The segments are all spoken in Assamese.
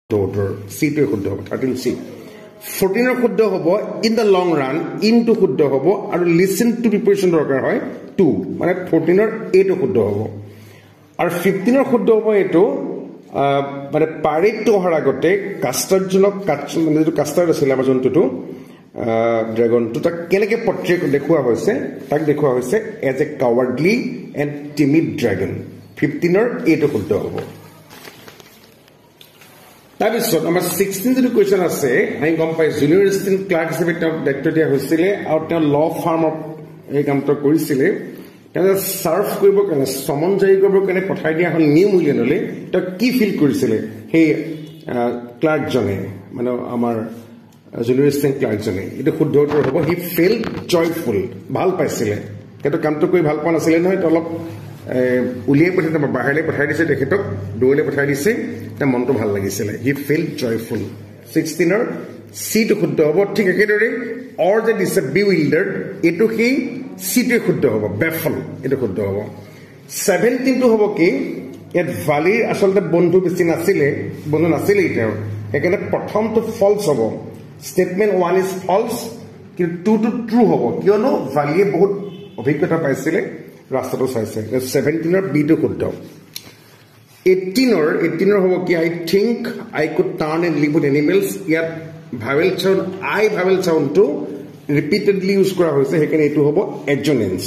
total C to শুদ্ধ হ'ব 13C 14 শুদ্ধ হ'ব in the long run into শুদ্ধ হ'ব আৰু listen to preparation দৰকাৰ হয় 2 মানে 14 A to শুদ্ধ হ'ব আৰু 15 শুদ্ধ হ'ব এটো মানে পাৰিত হোৱাৰ আগতে কাষ্টাৰজনক মানে যেটো কাষ্টাৰ আছিল আমাৰ জন্তুটো ড্ৰাগন তো তাক কেনেকে পৰ্ট্ৰেট দেখুৱা হৈছে তাক দেখুৱা হৈছে as a cowardly and timid dragon 15 A to শুদ্ধ হ'ব তাৰপিছত আমাৰ 16 যেটো কোৱেশ্চন আছে আমি গম পাই জুনিয়ৰ এছিষ্টেণ্ট ক্লাৰ্ক হিচাপে তেওঁ দায়িত্ব দিয়া হৈছিলে আৰু তেওঁ ল ফাৰ্মৰ এই কামটো কৰিছিলে তেওঁ সাৰ্ভ কৰিব কাৰণে সমন জাৰি কৰিব কাৰণে পঠাই দিয়া হল নিউ মিলিয়নলে তেওঁ কি ফিল কৰিছিলে সেই ক্লাৰ্ক জনে মানে আমাৰ জুনিয়ৰ এছিষ্টেণ্ট ক্লাৰ্ক জনে এটা শুদ্ধ উত্তৰ হ'ব হি ফেল্ট জয়ফুল ভাল পাইছিলে কিন্তু কামটো কৰি ভাল পোৱা নাছিলে নহয় অলপ উলিয়াই পঠাই বাহিৰলৈ পঠাই দিছে তেখেতক দৌৰলৈ পঠাই দিছে তাৰ মনটো ভাল লাগিছিলে হি ফেল্ট জয়ফুল 16 সি টো শুদ্ধ হ'ব ঠিক একেদৰে অৰ যে দিছে বিউইল্ডাৰ্ড এটো কি সি টো শুদ্ধ হ'ব বেফল এটো শুদ্ধ হ'ব 17 টো হ'ব কি ইয়াত ভালিৰ আসলতে বন্ধু বেছি নাছিলে বন্ধু নাছিলে এটাও এখানে প্ৰথমটো ফলস হ'ব স্টেটমেন্ট 1 ইজ ফলস কিন্তু 2 টো ট্ৰু হ'ব কিয়নো ভালিয়ে বহুত অভিজ্ঞতা পাইছিলে ৰাস্তাটো চাইছে 17 বি টো শুদ্ধ 18 হ'ব কি I think I could turn and live with animals ইয়াত ভাৱেল চাউণ্ড আই ভাৱেল চাউণ্ডটো ৰিপিটেডলি ইউজ কৰা হৈছে হেকানে এটো হ'ব এডজনেন্স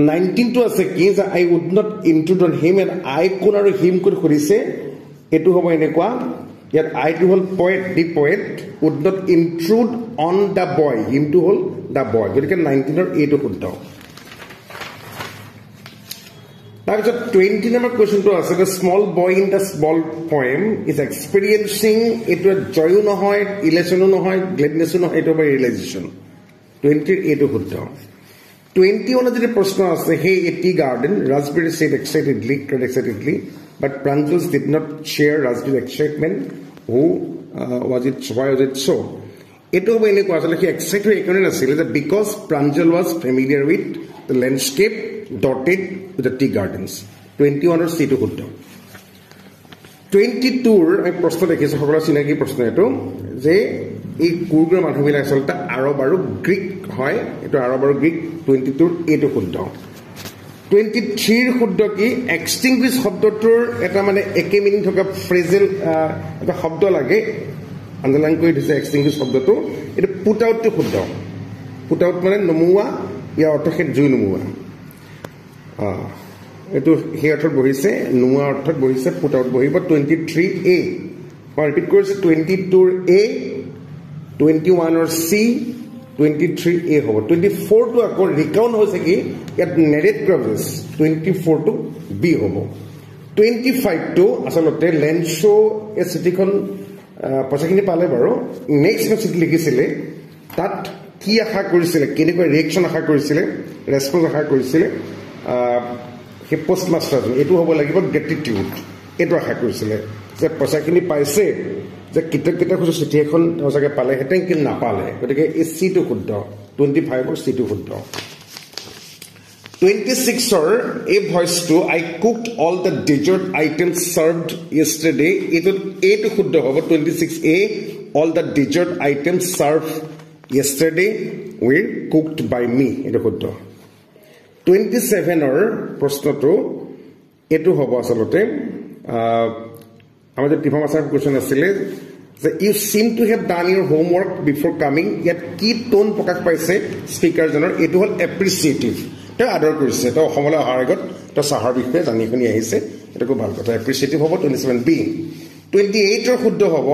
19 টো আছে কি যে I would not intrude on him and I could আৰু হিম কুড কৰিছে এটো হ'ব এনেকুৱা ইয়াত I to hall poet the poet would not intrude on the boy him to hall the boy গতিকে 19 এটো শুদ্ধ তাৰপিছত 20 নম্বৰ কোৱেশ্চনটো আছে the small boy in the small poem is experiencing এটো জয়ো নহয় ইলেশনো নহয় গ্লেডনেছো নহয় এটো বাই ৰিয়েলাইজেশন 20 এটো শুদ্ধ 21 যদি প্ৰশ্ন আছে হে এটি garden ৰাজবেৰী said excitedly but Pranjal did not share Rajbir's excitement who was it so এটো হ'ব এনেকুৱা আসলে কি এক্সাইটেড একনে নাছিল যে because Pranjal was familiar with the landscape dotted with the tea gardens 21 or C to শুদ্ধ 22 আমি প্ৰশ্ন দেখিছো সকলো চিনাকি প্ৰশ্ন এটো যে এই কুৰ্গৰ মানুহবিলাক আসলতে আৰব আৰু গ্ৰীক হয় এটো আৰব আৰু গ্ৰীক 22 এটো শুদ্ধ 23 শুদ্ধ কি এক্সটিংগুইশ শব্দটোৰ এটা মানে একে মিনিং থকা ফ্ৰেজেল এটা শব্দ লাগে আন্ডাৰলাইন কৰি দিছে এক্সটিংগুইশ শব্দটো এটো পুট আউট টো শুদ্ধ পুট আউট মানে নমুৱা ইয়াৰ অৰ্থ হেত জুই নমুৱা এটো হে অৰ্থত বহিছে নমুৱা অৰ্থত বহিছে পুট আউট বহিব 23A মই ৰিপিট কৰিছো 22A 21 or C 23A হ'ব 24 টো আকৌ ৰিকাউন্ট হৈছে কি ইয়াত নেৰেট ক্লজেস 24 টো B হ'ব 25 টো আসলতে লেন্সো এ চিটিখন পছাখিনি পালে বাৰু নেক্সট মেছেজ লিখিছিলে তাত কি আশা কৰিছিলে কেনেকৈ ৰিঅ্যাকচন আশা কৰিছিলে ৰেসপন্স আশা কৰিছিলে হে পোষ্ট মাষ্টাৰ এটো হ'ব লাগিব গ্ৰেটিটিউড এটো আশা কৰিছিলে যে পছাখিনি পাইছে যে কিটা খুচু চিঠি এখন সঁচাকে পালে হেতেন কি নাপালে গতিকে এই সি টো শুদ্ধ 25 or C টো শুদ্ধ 26 or a voice to I cooked all the dessert items served yesterday eto A to শুদ্ধ হ'ব 26A all the dessert items served yesterday were cooked by me eto শুদ্ধ 27 or প্ৰশ্নটো এটো হ'ব আসলতে আমাদের টিফামাসার কোশ্চেন আছিলে যে U seem to have done your homework before coming ইয়াত কি টোন প্রকাশ পাইছে স্পিকাৰ জনৰ এটো হল এপ্ৰিচিয়েটিভ তেওঁ আদৰ কৰিছে তেওঁ অসমলৈ অহাৰ আগত তেওঁ চাহৰ বিষয়ে জানি শুনি আহিছে এটা খুব ভাল কথা এপ্ৰিচিয়েটিভ হ'ব 27B 28 ৰ শুদ্ধ হ'ব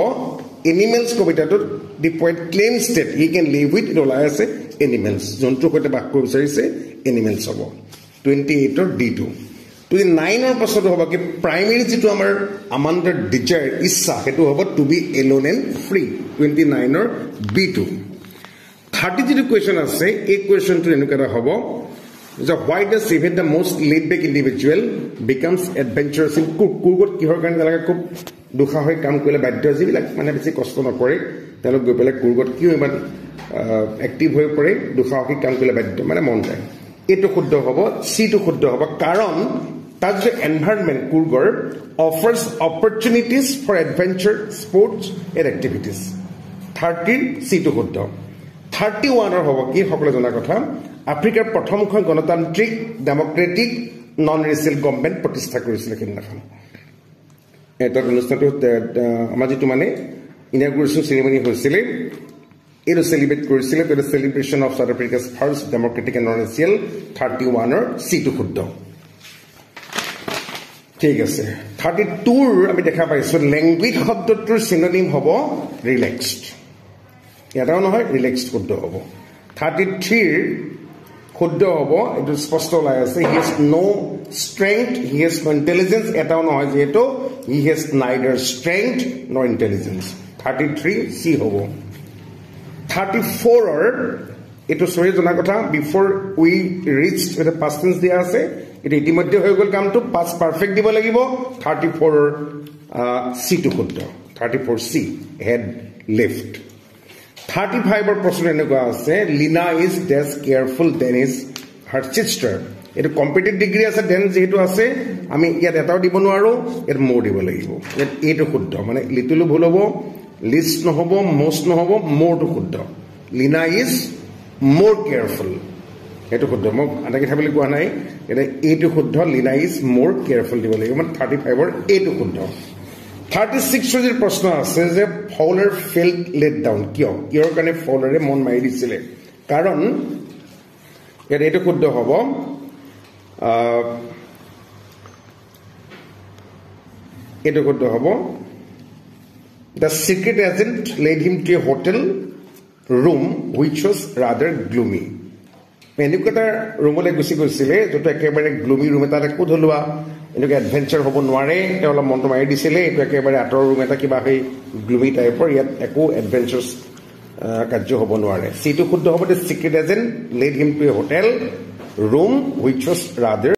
এনিমেলছ কবিতাটোত the poet claims that he can live with ওলাই আছে এনিমেলছ জন্তুৰ সৈতে বাস কৰিব বিচাৰিছে এনিমেলছ হ'ব 28 ৰ D2 29 or পাছত হ'ব কি প্ৰাইমেৰী যেটো আমাৰ আমান্ডাৰ ডিজায়াৰ ইচ্ছা হেতু হ'ব to be alone and free 29 or B2 30 যেটো কোৱেশ্চন আছে এই কোৱেশ্চনটো এনেকুৱা হ'ব যে why does even the most laid back individual becomes adventurous in কুৰ্গত কিহৰ কাৰণে লাগে খুব দুখা হৈ কাম কৰিলে বাধ্য যিবিলাক মানে বেছি কষ্ট নকৰে তেওঁলোক গৈ পেলাই কুৰ্গত কিয় ইমান এক্টিভ হৈ পৰে দুখা হৈ কাম কৰিলে বাধ্য মানে মন যায় এটো শুদ্ধ হ'ব সি টো শুদ্ধ হ'ব কাৰণ That's the environment Kurgor offers opportunities for adventure, sports, and activities. 30 C to Hudd. 31 or Hawaki, Hokolazona Kota, Africa Potomko Ganotantric, Democratic, non-racial government, Protista Kurislekin. At the Amajitumane, inauguration ceremony Hosile, it will celebrate Kurisile to the celebration of South Africa's first democratic and non-racial 31 or C to Hudd. ঠিক আছে 32 আমি দেখা পাইছো ল্যাঙ্গুৱেজ শব্দটোৰ সিনোনিম হ'ব ৰিলেক্সড এটাও নহয় ৰিলেক্সড শুদ্ধ হ'ব 33 শুদ্ধ হ'ব এটো স্পষ্ট ওলাই আছে he has no strength he has no intelligence এটাও নহয় যেটো হি হ্যাজ নাইদাৰ স্ট্ৰেংথ নৰ ইন্টেলিজেন্স 33 সি হ'ব 34 ৰ এটো সৰি জনা কথা before we reached with the past tense দিয়া আছে এটা ইতিমধ্যে হৈ গল কামটো পাস্ট পারফেক্ট দিব লাগিব 34 সি টু শুদ্ধ 34 সি হেড লিফট 35 ৰ প্ৰশ্ন এনেকুৱা আছে Leena is less careful than is her sister এটা কম্পিটিটিভ ডিগ্ৰী আছে দেন যেটো আছে আমি ইয়াত এটাও দিব নোৱাৰো এর মোর দিব লাগিব এটো শুদ্ধ মানে লিটলু ভুল হ'ব লিস্ট নহব মোস্ট নহব মোরটো শুদ্ধ লিনা ইজ মোর কেয়ারফুল এটো শুদ্ধ মোক আটাকে থাবলি কোৱা নাই এটা এটো শুদ্ধ লিনা ইজ মোৰ কেয়াৰফুল দিব লাগিব মানে 35 ৰ এটো শুদ্ধ 36 ৰ প্ৰশ্ন আছে যে ফলাৰ ফেল্ট লেট ডাউন কিয়ৰ কাৰণে ফলাৰে মন মাৰি দিছিলে কাৰণ এটো শুদ্ধ হ'ব এটো শুদ্ধ হ'ব the secret agent led him to a hotel room which was rather gloomy এনেকুৱা ৰুমলৈ গুছি গৈছিলে যেটো একেবাৰে গ্লুমি ৰুম এটা কোড হলুৱা এনেকুৱা এডভেঞ্চাৰ হ'ব নোৱাৰে তেও মনটো মাৰি দিছিলে এটো একেবাৰে আতৰ ৰুম এটা কিবা হৈ গ্লুমি টাইপৰ ইয়াত একো এডভেঞ্চাৰছ কাৰ্য হ'ব নোৱাৰে সিটো শুদ্ধ হ'ব the secret agent led him to a hotel room which was rather